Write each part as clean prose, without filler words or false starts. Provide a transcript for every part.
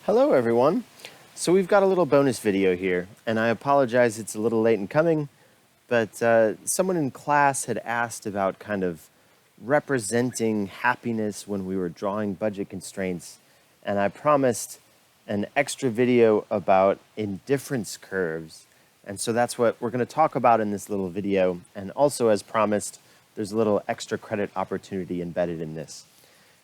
Hello everyone. So we've got a little bonus video here, and I apologize it's a little late in coming, but someone in class had asked about kind of representing happiness when we were drawing budget constraints, and I promised an extra video about indifference curves. And so that's what we're going to talk about in this little video, and also as promised, there's a little extra credit opportunity embedded in this.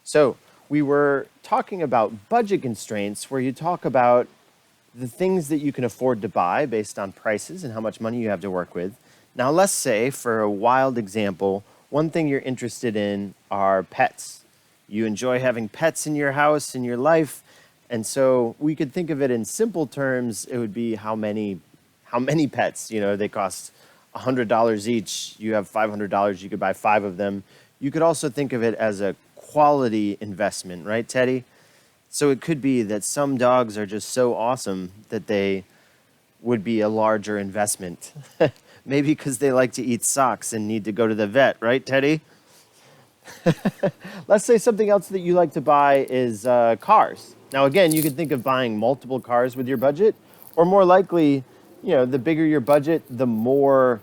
So we were talking about budget constraints, where you talk about the things that you can afford to buy based on prices and how much money you have to work with. Now, let's say, for a wild example, one thing you're interested in are pets. You enjoy having pets in your house, in your life, and so we could think of it in simple terms. It would be how many pets. You know, they cost $100 each. You have $500. You could buy 5 of them. You could also think of it as a quality investment, right, Teddy? So it could be that some dogs are just so awesome that they would be a larger investment. Maybe because they like to eat socks and need to go to the vet, right, Teddy? Let's say something else that you like to buy is cars. Now, again, you could think of buying multiple cars with your budget, or more likely, you know, the bigger your budget, the more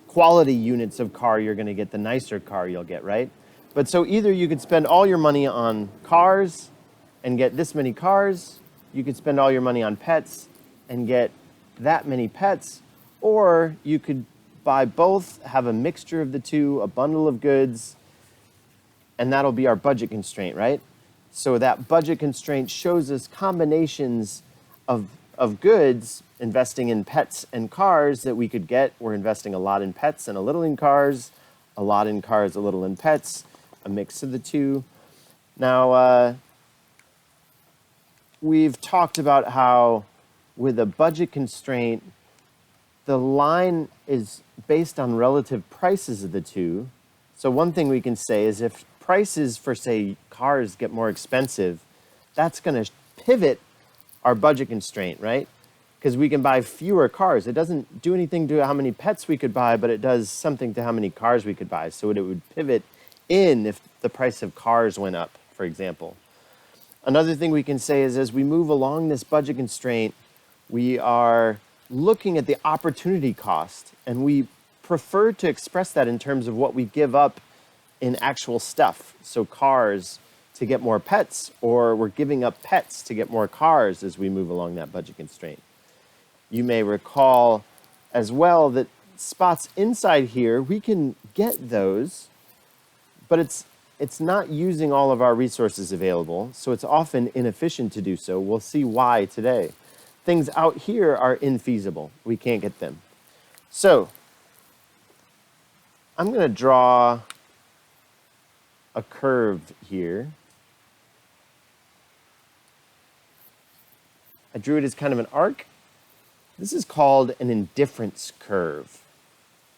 quality units of car you're going to get, the nicer car you'll get, right? But so either you could spend all your money on cars and get this many cars, you could spend all your money on pets and get that many pets, or you could buy both, have a mixture of the two, a bundle of goods, and that'll be our budget constraint, right? So that budget constraint shows us combinations of goods, investing in pets and cars that we could get. We're investing a lot in pets and a little in cars, a lot in cars, a little in pets, a mix of the two. Now, we've talked about how with a budget constraint, the line is based on relative prices of the two. So one thing we can say is if prices for, say, cars get more expensive, that's going to pivot our budget constraint, right? Because we can buy fewer cars. It doesn't do anything to how many pets we could buy, but it does something to how many cars we could buy. So it would pivot in if the price of cars went up, for example. Another thing we can say is as we move along this budget constraint, we are looking at the opportunity cost, and we prefer to express that in terms of what we give up in actual stuff. So cars to get more pets, or we're giving up pets to get more cars as we move along that budget constraint. You may recall as well that spots inside here, we can get those, but it's not using all of our resources available, so it's often inefficient to do so. We'll see why today. Things out here are infeasible. We can't get them. So I'm going to draw a curve here. I drew it as kind of an arc. This is called an indifference curve.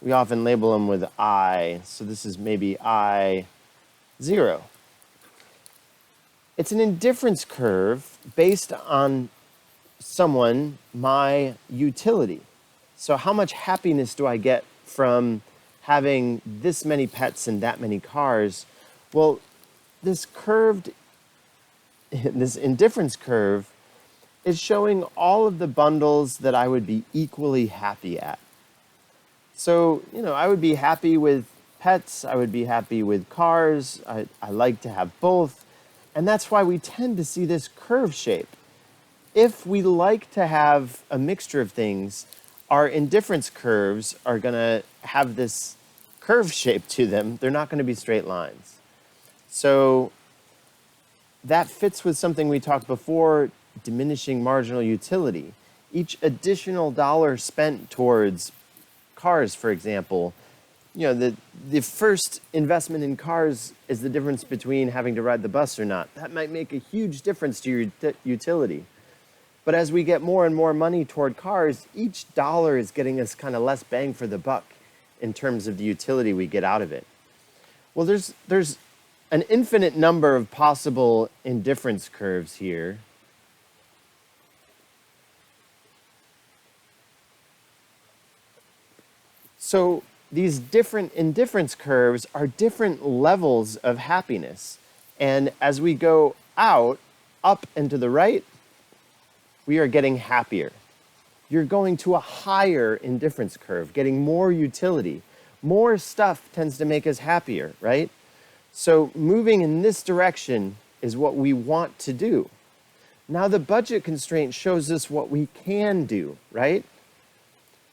We often label them with I, so this is maybe I0. It's an indifference curve based on my utility. So how much happiness do I get from having this many pets and that many cars? Well, this indifference curve is showing all of the bundles that I would be equally happy at. So, you know, I would be happy with pets, I would be happy with cars, I like to have both, and that's why we tend to see this curve shape. If we like to have a mixture of things, our indifference curves are going to have this curve shape to them. They're not going to be straight lines. So that fits with something we talked before, diminishing marginal utility. Each additional dollar spent towards cars, for example, you know, the first investment in cars is the difference between having to ride the bus or not. That might make a huge difference to your utility. But as we get more and more money toward cars, each dollar is getting us kind of less bang for the buck in terms of the utility we get out of it. Well, there's an infinite number of possible indifference curves here. So these different indifference curves are different levels of happiness. And as we go out, up and to the right, we are getting happier. You're going to a higher indifference curve, getting more utility. More stuff tends to make us happier, right? So moving in this direction is what we want to do. Now the budget constraint shows us what we can do, right?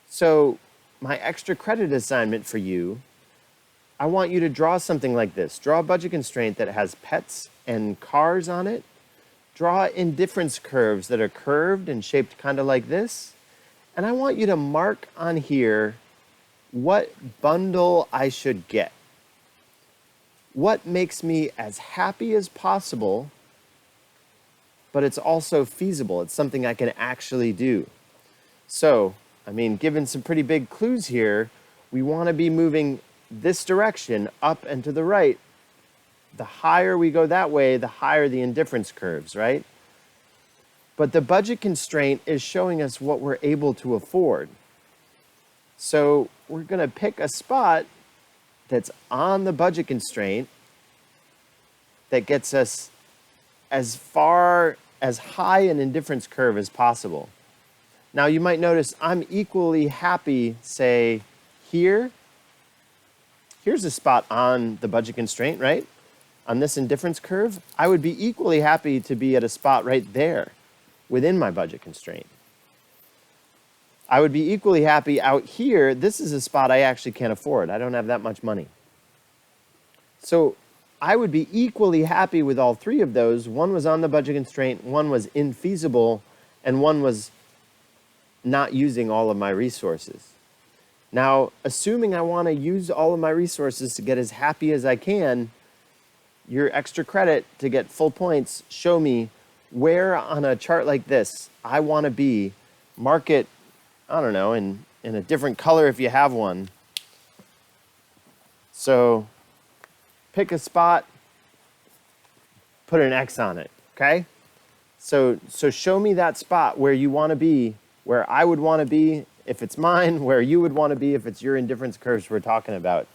So my extra credit assignment for you, I want you to draw something like this. Draw a budget constraint that has pets and cars on it. Draw indifference curves that are curved and shaped kind of like this. And I want you to mark on here what bundle I should get. What makes me as happy as possible, but it's also feasible. It's something I can actually do. So, I mean, given some pretty big clues here, we want to be moving this direction up and to the right. The higher we go that way, the higher the indifference curves, right? But the budget constraint is showing us what we're able to afford. So we're going to pick a spot that's on the budget constraint that gets us as high an indifference curve as possible. Now you might notice I'm equally happy, say, here. Here's a spot on the budget constraint, right? On this indifference curve, I would be equally happy to be at a spot right there within my budget constraint. I would be equally happy out here. This is a spot I actually can't afford. I don't have that much money. So I would be equally happy with all three of those. One was on the budget constraint, one was infeasible, and one was not using all of my resources. Now, assuming I want to use all of my resources to get as happy as I can, your extra credit to get full points, show me where on a chart like this I want to be. Mark it, I don't know, in a different color if you have one. So pick a spot, put an X on it, okay? So show me that spot where you want to be, where I would want to be if it's mine, where you would want to be if it's your indifference curves we're talking about.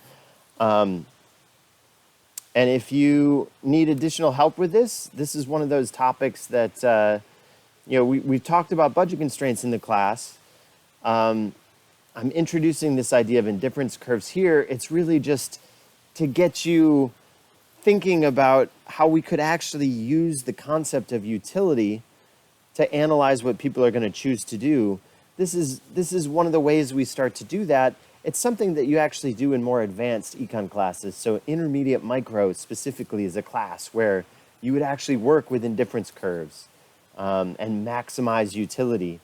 And if you need additional help with this, this is one of those topics that, we've talked about budget constraints in the class. I'm introducing this idea of indifference curves here. It's really just to get you thinking about how we could actually use the concept of utility to analyze what people are going to choose to do. This is one of the ways we start to do that. It's something that you actually do in more advanced econ classes. So intermediate micro specifically is a class where you would actually work with indifference curves and maximize utility.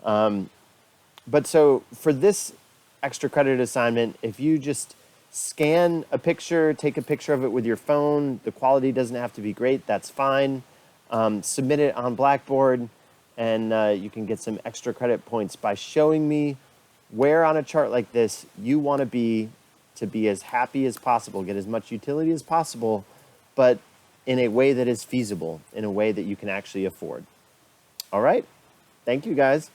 But so for this extra credit assignment, if you just scan a picture, take a picture of it with your phone, the quality doesn't have to be great, that's fine. Submit it on Blackboard, and you can get some extra credit points by showing me where on a chart like this you want to be as happy as possible, get as much utility as possible, but in a way that is feasible, in a way that you can actually afford. All right? Thank you, guys.